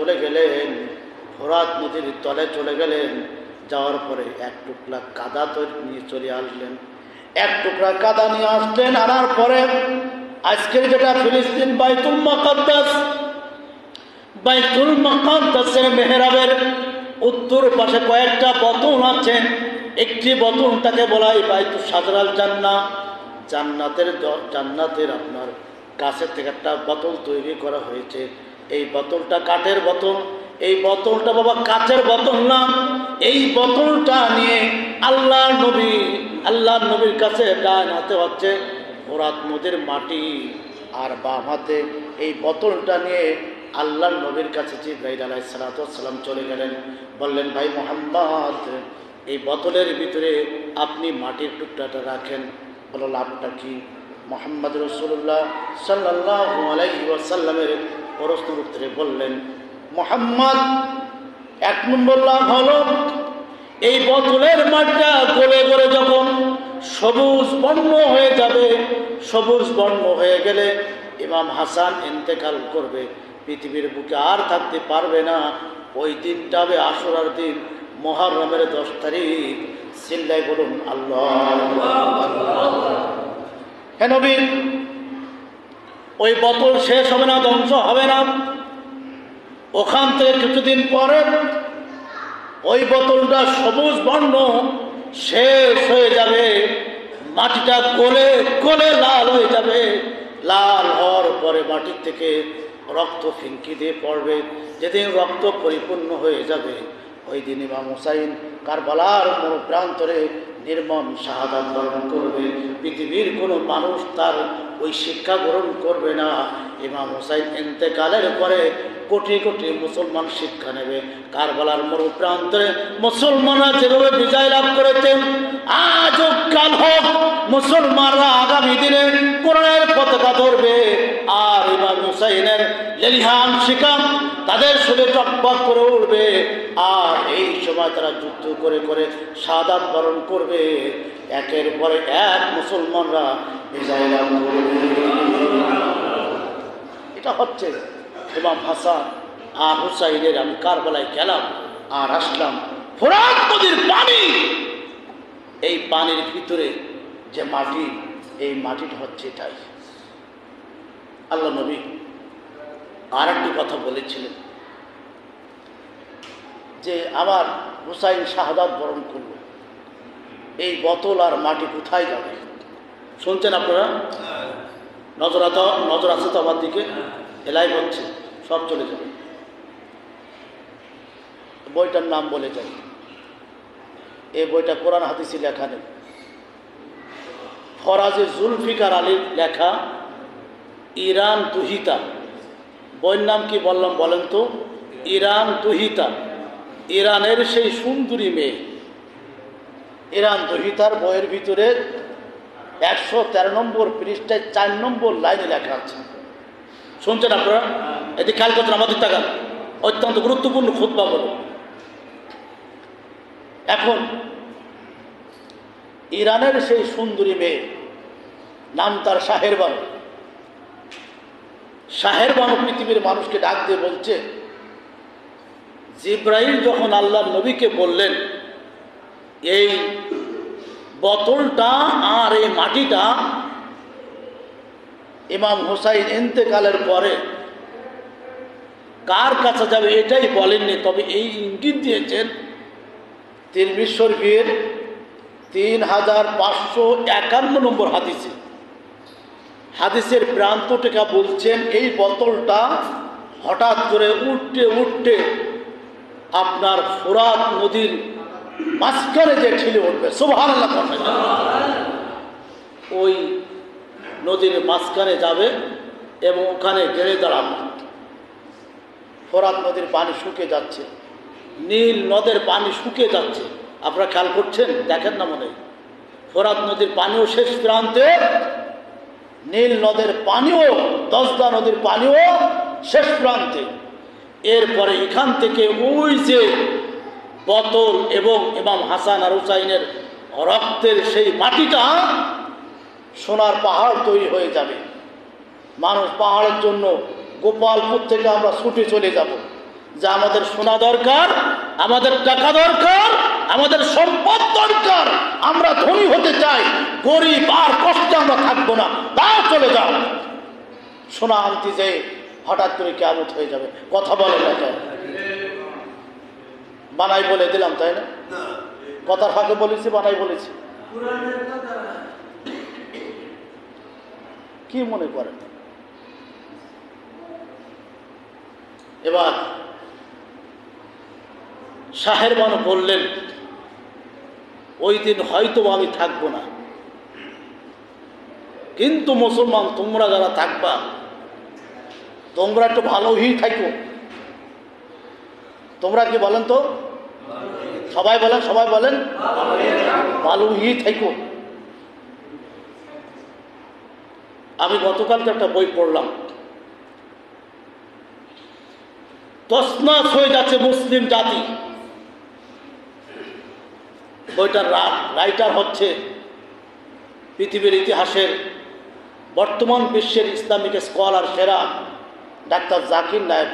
চলে গেলেন, ফোরাত নদীর তলে চলে গেলেন। যাওয়ার পরে এক টুকরা কাদা তো নিয়ে চলে আসলেন, এক টুকরা কাদা নিয়ে আসলেন। আনার পরে আজকের যেটা ফিলিস্তিন বাইতুল মুকাদ্দাস, বাইতুল মুকাদ্দাসের মেহরাবের উত্তর পাশে কয়েকটা বোতল আছে। একটি বোতলটাকে বলা হয় বাইতুল সাদরাল জান্নাহ, জান্নাতের আপনার গাছের থেকে একটা বোতল তৈরি করা হয়েছে। এই বোতলটা কাঠের বোতল, এই বোতলটা বাবা কাচের বোতল না। এই বোতলটা নিয়ে আল্লাহর নবীর কাছে ডান হাতে হচ্ছে ফোরাত নদীর মাটি, আর বাম হাতে এই বোতলটা নিয়ে আল্লাহর নবীর কাছে জিবরাইল আলাইহিস সালাতু ওয়াস সালাম চলে গেলেন। বললেন, ভাই মুহাম্মদ, এই বোতলের ভিতরে আপনি মাটির টুকরাটা রাখেন। বলো, লাভটা কি? মুহাম্মদ রাসূলুল্লাহ সাল্লাল্লাহু আলাইহি ওয়াসাল্লামের প্রশ্নের উত্তরে বললেন, মুহাম্মদ, এক নম্বর লাভ হলো এই বোতলের মাটিটা গলে গলে যখন সবুজ বর্ণ হয়ে যাবে, সবুজ বর্ণ হয়ে গেলে ইমাম হাসান ইন্তেকাল করবে, পৃথিবীর বুকে আর থাকতে পারবে না। ওই দিনটা হবে আশুরার দিন, মুহররমের 10 তারিখ। চিল্লায় বলুন আল্লাহ। হে নবী, ওই বোতল শেষ হবে না, ধ্বংস হবে না। ওখান থেকে কিছুদিন পরে ওই বোতলটা সবুজ বর্ণ শেষ হয়ে যাবে, মাটিটা গলে গলে লাল হয়ে যাবে। লাল হওয়ার পরে মাটির থেকে রক্ত ফিনকি দিয়ে পড়বে। যেদিন রক্ত পরিপূর্ণ হয়ে যাবে, ওই দিন ইমাম হুসাইন কারবালার প্রান্তরে নির্মম শাহাদাত বরণ করবে। পৃথিবীর কোনো মানুষ তার ওই শিক্ষা গ্রহণ করবে না। ইমাম হুসাইন ইন্তেকালের পরে কোটি কোটি মুসলমান শিক্ষা নেবে। কারবালার প্রান্তরে মুসলমানরা যেভাবে বিজয় লাভ করেছেন, আজ হোক কাল হোক মুসলমানরা আগামী দিনে কোরআনের পতাকা ধরবে। আর ইমাম হুসাইনের লেলিহান শিকাম তাদের শুধু টকবক করে উঠবে। আর এই সময় তারা যুদ্ধ করে করে শাহাদাত বরণ করবে। একের পরে এক মুসলমানরা বিজয় লাভ করবে। এটা হচ্ছে ইমাম হাসান আর হুসাইনের। আমি কারবালায় গেলাম আর আসলাম, ফোরাত নদীর পানি, এই পানির ভিতরে যে মাটি, এই মাটিটা হচ্ছে এটাই। আল্লাহ নবী আর একটি কথা বলেছিলেন যে আমার হুসাইন শাহাদাত বরণ করল, এই বোতল আর মাটি কোথায় যাবে? শুনছেন আপনারা? নজর আছে তো আমার দিকে, এলাই হচ্ছে, সব চলে যাবে। বইটার নাম বলে যাই, এই বইটা কোরআন হাদিসে লেখা নেই, ফরাজে জুলফিকার আলীর লেখা, ইরান দুহিতা। বইয়ের নাম কি বললাম বলেন তো? ইরান দুহিতা। ইরানের সেই সুন্দরী মেয়ে। ইরান দুহিতার বইয়ের ভিতরে 113 নম্বর পৃষ্ঠায় 4 নম্বর লাইনে লেখা আছে। শুনছেন আপনারা? এটি খেয়াল করছেন? আমাদের তাকান, অত্যন্ত গুরুত্বপূর্ণ খুতবা বলো। এখন ইরানের সেই সুন্দরী মেয়ে, নাম তার শাহের বানু। শাহের বানু পৃথিবীর মানুষকে ডাক দিয়ে বলছে, জিব্রাইল যখন আল্লাহর নবীকে বললেন এই বোতলটা আর এই মাটিটা ইমাম হুসাইন ইন্তেকালের পরে কার কাছে যাবে এটাই বলেননি, তবে এই ইঙ্গিত দিয়েছেন তিরমিজি শরীফের 3551 নম্বর হাদিসে। হাদিসের প্রান্তটিকা বলছেন এই বোতলটা হঠাৎ করে উঠতে উঠতে আপনার ফোরাত নদীর মাঝখানে যে ঠেলে উঠবে, সুবহানাল্লাহ, ওই নদীর মাঝখানে যাবে এবং ওখানে গেড়ে দাঁড়াবে। ফোরাত নদীর পানি শুকিয়ে যাচ্ছে, নীল নদের পানি শুকিয়ে যাচ্ছে। আপনারা খেয়াল করছেন? দেখেন না মনে? ফোরাত নদীর পানিও শেষ প্রান্তে, নীল নদের পানিও, দজলা নদীর পানিও শেষ প্রান্তে। এরপরে এখান থেকে ওই যে বোতল এবং ইমাম হাসান আর হুসাইনের রক্তের সেই মাটিটা সোনার পাহাড় তৈরি হয়ে যাবে। মানুষ পাহাড়ের জন্য গোপালপুর থেকে আমরা ছুটে চলে যাব, যে আমাদের সোনা দরকার, আমাদের টাকা দরকার, আমাদের সম্পদ দরকার, আমরা ধনী হতে চাই, গরিব আর কষ্টে আমরা থাকবো না, তা চলে যাও। সোনা আনতে যে হঠাৎ করে কিয়ামত হয়ে যাবে, কথা বলে না কেন? বানাই বলে দিলাম, তাই না? কথার ফাঁকে বলেছি, বানাই বলেছি। কি মনে করেন? এবার শাহেরবানু বললেন, ওই দিন হয়তো আমি থাকবো না, কিন্তু মুসলমান তোমরা যারা থাকবা তোমরা একটু ভালোই থাকো। তোমরা কি বলেন তো? সবাই বলেন, সবাই বলেন ভালোই থাকো। আমি গতকালকে একটা বই পড়লাম, তছনছ হয়ে যাচ্ছে মুসলিম জাতি। বইটার রাইটার হচ্ছে পৃথিবীর ইতিহাসের বর্তমান বিশ্বের ইসলামিক স্কলার সেরা ডাক্তার জাকির নায়েক,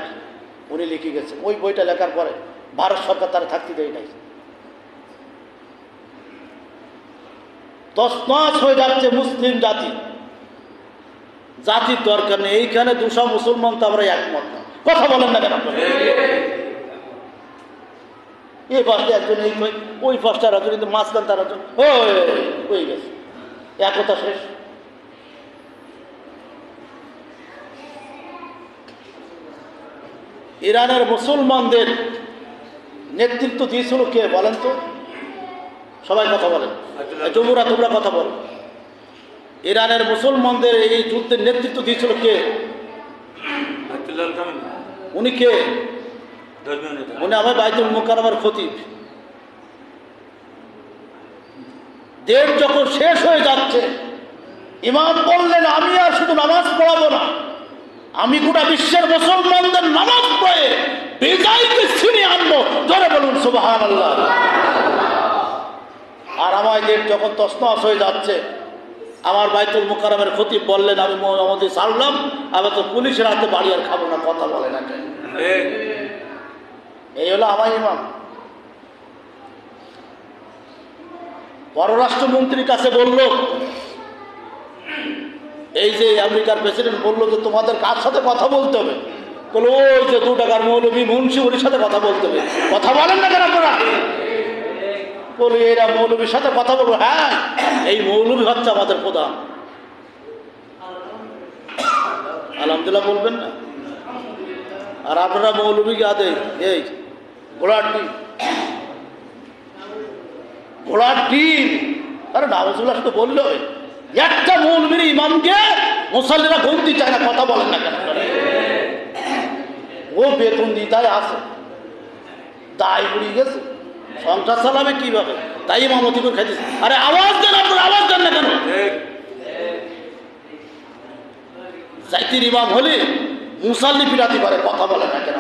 উনি লিখে গেছেন। ওই বইটা লেখার পরে ভারত সরকার তারা থাকতে দেয় নাই। তছনছ হয়ে যাচ্ছে মুসলিম জাতি, জাতির দরকার নেই। এইখানে 200 মুসলমান তো আমরা একমত না, কথা বলেন না কেন? এই পাশে একজন, এই ওই পাশটা একজন, কিন্তু মাঝখান তার একজন হয়ে গেছে, একতা শেষ। ইরানের মুসলমানদের নেতৃত্ব দিয়েছিল কে বলেন তো? সবাই কথা বলেন, যুবরা তোমরা কথা বল। ইরানের মুসলমানদের এই যুদ্ধের নেতৃত্ব দিয়েছিল কে? উনি কে? উনি আমার বাইতুল মুকাররমের খতিব। দেশ যখন শেষ হয়ে যাচ্ছে, ইমাম বললেন আমি আর শুধু নামাজ পড়াবো না, আমি গোটা বিশ্বের মুসলমানদের নামাজ পড়ে বিজয়কে ছিনিয়ে আনবো। জোরে বলুন সুবহানাল্লাহ। আর আমার দেশ যখন তছনছ হয়ে যাচ্ছে, আমার বাইতুল মুকাররমের খতিব বললেন আমি মোহাম্মদী সাল্লাম, আমি তো পুলিশের হাতে বাড়ি আর খাবো না, কথা বলে না কেন? এই হলো আমার ইমাম। পররাষ্ট্রমন্ত্রীর কাছে বলল, এই যে আমেরিকার প্রেসিডেন্ট বললো যে তোমাদের কার সাথে কথা বলতে হবে? বলো ওই যে 2 টাকার মৌলবী মুন্সি, ওর সাথে কথা বলতে হবে। কথা বলেন না কেন আপনারা? বলি এরা মৌলবীর সাথে কথা বলবো। হ্যাঁ, এই মৌলবী হচ্ছে আমাদের প্রধান। আলহামদুলিল্লাহ বলবেন না? আর আপনারা মৌলবী আদে এই ঘোড়ার ডিম, ঘোড়ার ডিম। আরে নাউজুবিল্লাহ তো বললো, একটা মৌলবীর ইমামকে মুসল্লিরা গন্তি চায় না, কথা বলেন না কেন? ও বেতন দিতায় আছে, দায় উড়িয়ে গেছে, সংসার চালাবে কিভাবে, তাই ইমামতি করে খাইতেছে। আরে আওয়াজ দেন, আপনার আওয়াজ দেন না কেন? জাতির ইমাম হলে মুসাল্লি ফিরাতে পারে, কথা বলে না কেন?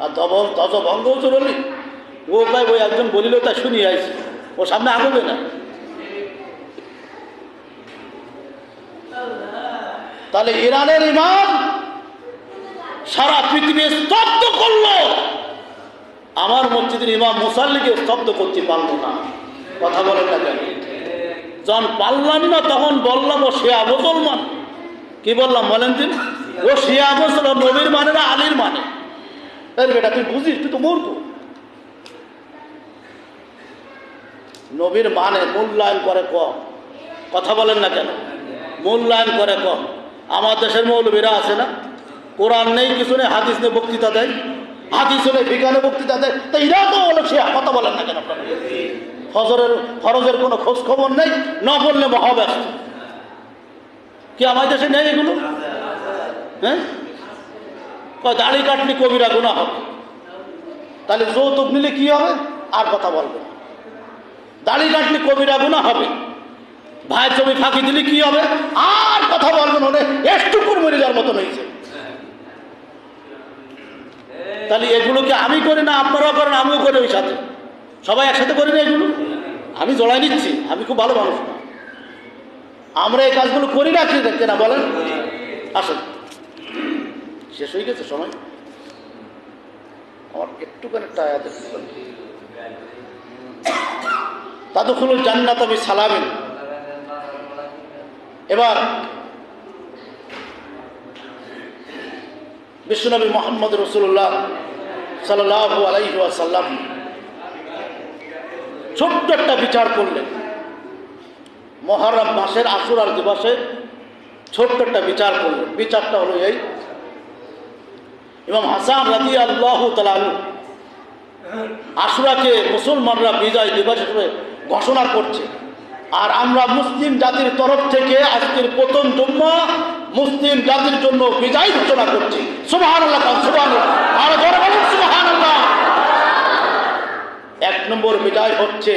আর দজভঙ্গ চললি ও ভাই, ওই একজন বলিল তাই শুনি আইছি, ও সামনে আগবে না। তাহলে ইরানের ইমাম সারা পৃথিবী স্তব্ধ করলো, আমার মসজিদের ইমাম মুসাল্লিকে স্তব্ধ করতে পারলো না, কথা বলেন না কেন? যখন পারলাম না তখন বললাম ও শিয়া মুসলমান। কি বললাম বলেন দিন? ও শিয়া মুসলমান, নবীর মানে না আলীর মানে। বেটা তুই বুঝিস, তুই তো মূর্খ। নবীর মানে মূল্যায়ন করে কম, কথা বলেন না কেন? মূল্যায়ন করে কম। আমার দেশের মৌলবীরা আছে না, কোরআন নেই, কিছু নেই, হাদিস নেই, বক্তৃতা দেয়, হাদিস নেই, বিজ্ঞানে বক্তৃতা দেয়, তো এরা তো বলে সে, কথা বলেন না কেন? ফরজের কোনো খোঁজ খবর নেই, না বললে মহাব্যস্ত। কি আমার দেশে নেই এগুলো? হ্যাঁ, দাড়ি কাটলে কবিরা গুনাহ হবে, তাহলে যৌতুক নিলে কি হবে? আর কথা বলবে। দাড়ি কাটলে কবিরা গুনাহ হবে, ভাই ছবি ফাঁকি দিলে কি হবে? আর কথা বলবেন, ওনে একটুকুর মরে যাওয়ার মতন হয়েছে। তাহলে এগুলো কি আমি করি না আপনারাও করেন? আমিও করি, ওই সাথে সবাই একসাথে করি না এগুলো? আমি জড়াই নিচ্ছি, আমি খুব ভালো মানুষ না। আমরা এই কাজগুলো করি না কি না বলেন? আসেন শেষ হয়ে গেছে সময়, আমার একটুখানি টায়ার তাদখুলুল জান্নাতা বিসালামিন। এবার বিশ্বনবী মুহাম্মদ রাসূলুল্লাহ সাল্লাল্লাহু আলাইহি ওয়াসাল্লাম ছোট্ট একটা বিচার করলেন। মুহররম মাসের আশুরার দিবসে ছোট্ট একটা বিচার করলেন। বিচারটা হলো এই, ইমাম হাসান রাদিয়াল্লাহু তাআলা আনহু আশুরাকে মুসলমানরা বিজয় দিবস হিসেবে ঘোষণা করছে, আর আমরা মুসলিম জাতির তরফ থেকে আজকের প্রথম জুম্মা মুসলিম জাতির জন্য বিজয় ঘোষণা করছি। সুবহানাল্লাহ, সুবহানাল্লাহ, আর জোরে বলুন সুবহানাল্লাহ। এক নম্বর বিজয় হচ্ছে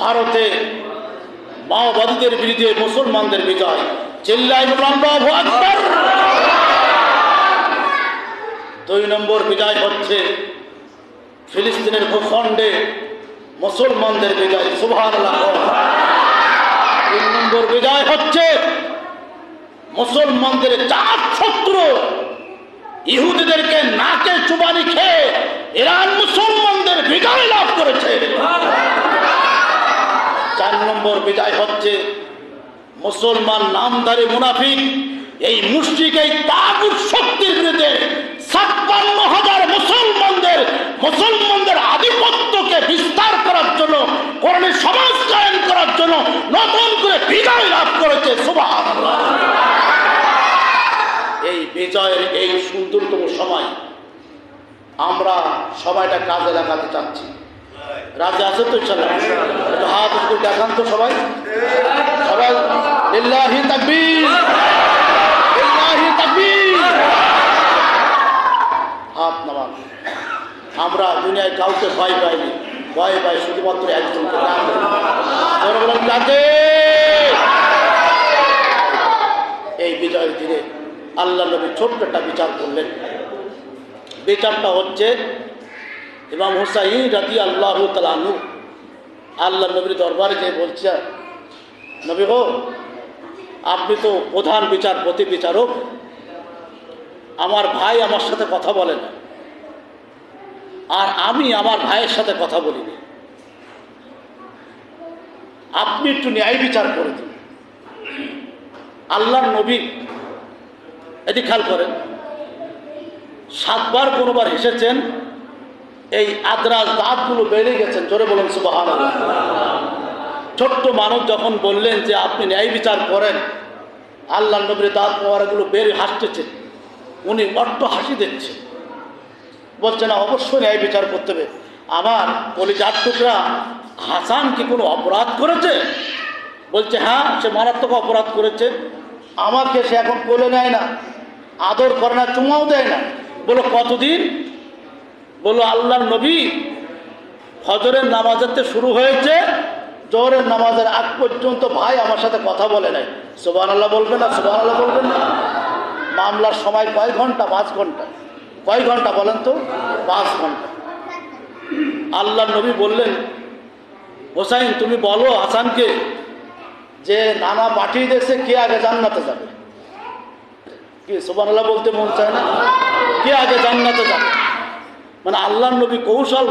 ভারতে মাওবাদীদের বিরুদ্ধে মুসলমানদের বিজয়। চিল্লায় বলুন আল্লাহু আকবার। দুই নম্বর বিজয় হচ্ছে ফিলিস্তিনের ভূখণ্ডে মুসলমানদের বিজয়। সুবহানাল্লাহ। তিন নম্বর বিজয় হচ্ছে মুসলমানদের চার শত্রু ইহুদিদেরকে নাকে চুবানি খেয়ে ইরান মুসলমানদের বিজয় লাভ করেছে। চার নম্বর বিজয় হচ্ছে মুসলমান নামধারী মুনাফিক এই মুশরিক এই তাগুত শক্তির বিরুদ্ধে ৫৬,০০০ মুসলমানদের আধিপত্যকে বিস্তার করার জন্য, কোরআনের সমাজ কায়েম করার জন্য নতুন করে বিজয় লাভ করেছে। সুবহানাল্লাহ। এই বিজয়ের এই সুন্দরতম সময় আমরা সময়টা কাজে লাগাতে চাচ্ছি। রাজি আছে তো ইনশাআল্লাহ? একটু হাত একটু দেখান তো সবাই, সবাই লিল্লাহি তাকবীর, লিল্লাহি তাকবীর। হাত নামান। আমরা দুনিয়ায় কাউকে ভয় পাইনি, ভয় পাই শুধুমাত্র একজনকে। এই বিজয়ের দিনে আল্লাহ নবী ছোট্ট একটা বিচার করলেন। বিচারটা হচ্ছে ইমাম হুসাইন রাদিয়াল্লাহু তাআলা আনহু আল্লাহ নবীর দরবারে যে বলছে, নবী গো, আপনি তো প্রধান বিচারপতি, বিচারক, আমার ভাই আমার সাথে কথা বলে না, আর আমি আমার ভাইয়ের সাথে কথা বলিনি, আপনি একটু ন্যায় বিচার করে দিন। আল্লাহর নবী এটি খেয়াল করেন, ৭ বার কোনোবার হেসেছেন, এই আদ্রাজ দাঁতগুলো বেড়ে গেছেন। জোরে বলুন সুবহানাল্লাহ। ছোট্ট মানুষ যখন বললেন যে আপনি ন্যায় বিচার করেন, আল্লাহর নবীর দাঁত মোবারকগুলো বেড়ে হাসতেছে, উনি বড্ড হাসি দিচ্ছে, বলছে না অবশ্যই ন্যায় বিচার করতে হবে। আমার কলিজার টুকরা হাসান কি কোনো অপরাধ করেছে? বলছে হ্যাঁ, সে মারাত্মক অপরাধ করেছে। আমাকে সে এখন কোলে নেয় না, আদর করে না, চুমাও দেয় না। বলো কতদিন? বলো আল্লাহর নবী ফজরের নামাজেতে শুরু হয়েছে, জোহরের নামাজের আগ পর্যন্ত ভাই আমার সাথে কথা বলে নাই। সুবহানাল্লাহ বলবেন না? সুবহানাল্লাহ বলবেন না? মামলার সময় কয় ঘন্টা? 5 ঘন্টা। কয় ঘন্টা বলেন তো? 5 ঘন্টা। আল্লাহর নবী বললেন, হোসাইন তুমি বলো হাসানকে যে নানা পাঠিয়ে দিয়েছে, কে আগে জান্নাতে যাবে? কি সুবহানাল্লাহ বলতে মন চায় না? কে আগে জান্নাতে যাবে? মানে আল্লাহর নবী কৌশল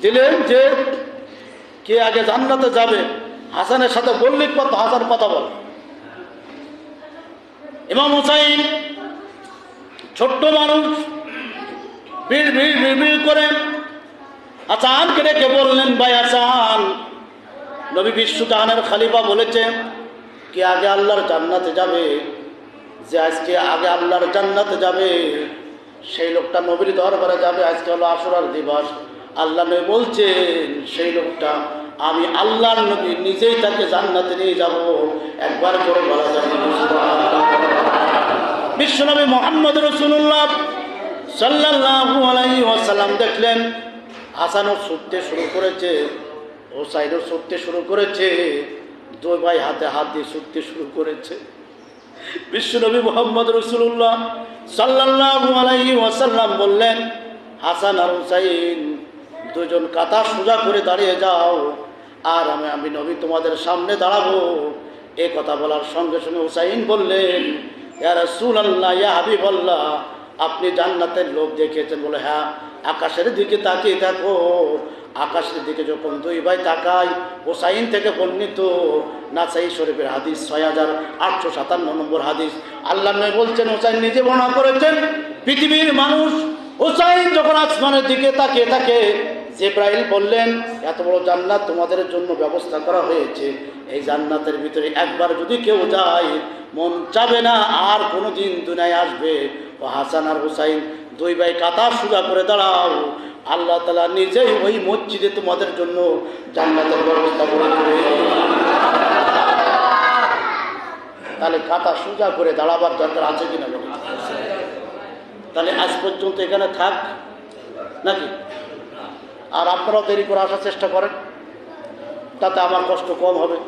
দিলেন যে কে আগে জান্নাতে যাবে। হাসানের সাথে বললেই কত, হাসান কথা বল। ইমাম হুসাইন ছোট্ট মানুষ, ভিড় ভিড় ভিড় ভিড় করে হাসানকে ডেকে বললেন, ভাই হাসান, নবী বিশ্বজাহানের খলিফা বলেছেন কে আগে আল্লাহর জান্নাতে যাবে, যে আজকে আগে আল্লাহর জান্নাতে যাবে সেই লোকটা নবীর দরবারে যাবে। আজকে হলো আশুরার দিবস। আল্লাহ নবী বলছেন সেই লোকটা আমি আল্লাহর নবী নিজেই তাকে জান্নাতে নিয়ে যাব। একবার করে বলা যাবে বিশ্বনবী মুহাম্মদ রাসূলুল্লাহ সাল্লাল্লাহু আলাইহি ওয়াসাল্লাম দেখলেন হাসানও ছুটতে শুরু করেছে, হোসাইনও ছুটতে শুরু করেছে, দুই ভাই হাতে হাত দিয়ে ছুটতে শুরু করেছে। বিশ্বনবী মুহাম্মদ রাসূলুল্লাহ সাল্লাল্লাহু আলাইহি ওয়াসাল্লাম বললেন, হাসান আর হুসাইন দুজন কাতার সোজা করে দাঁড়িয়ে যাও, আর আমি নবী তোমাদের সামনে দাঁড়াবো। এই কথা বলার সঙ্গে সঙ্গে হুসাইন বললেন, ইয়া রাসূলুল্লাহ, ইয়া হাবিবাল্লাহ, আপনি জান্নাতের লোক দেখেছেন? বলে হ্যাঁ। আকাশের দিকে তাকিয়ে থাকো। আকাশের দিকে যখন দুই ভাই তাকায়, হোসাইন থেকে বর্ণিত নাসাই শরীফের হাদিস 6857 নম্বর হাদিস, আল্লাহ নবী বলছেন, হোসাইন নিজে বর্ণনা করেছেন, পৃথিবীর মানুষ হোসাইন যখন আসমানের দিকে তাকিয়ে থাকে, জিবরাইল বললেন, এত বড় জান্নাত তোমাদের জন্য ব্যবস্থা করা হয়েছে, এই জান্নাতের ভিতরে একবার যদি কেউ যায় মন চাবে না আর কোনোদিন দুনিয়ায় আসবে। ও হাসান আর হুসাইন দুই ভাই কাতার সোজা করে দাঁড়াও, আল্লাহ তাআলা নিজেই ওই মসজিদে তোমাদের জন্য জান্নাতের ব্যবস্থা করে দেবে। তাহলে কাতার সোজা করে দাঁড়াবার দরকার আছে কিনা বলুন? তাহলে আজ পর্যন্ত এখানে থাক নাকি? আর আপনারাও দেরি করে আসার চেষ্টা করেন, তাতে আমার কষ্ট কম হবে।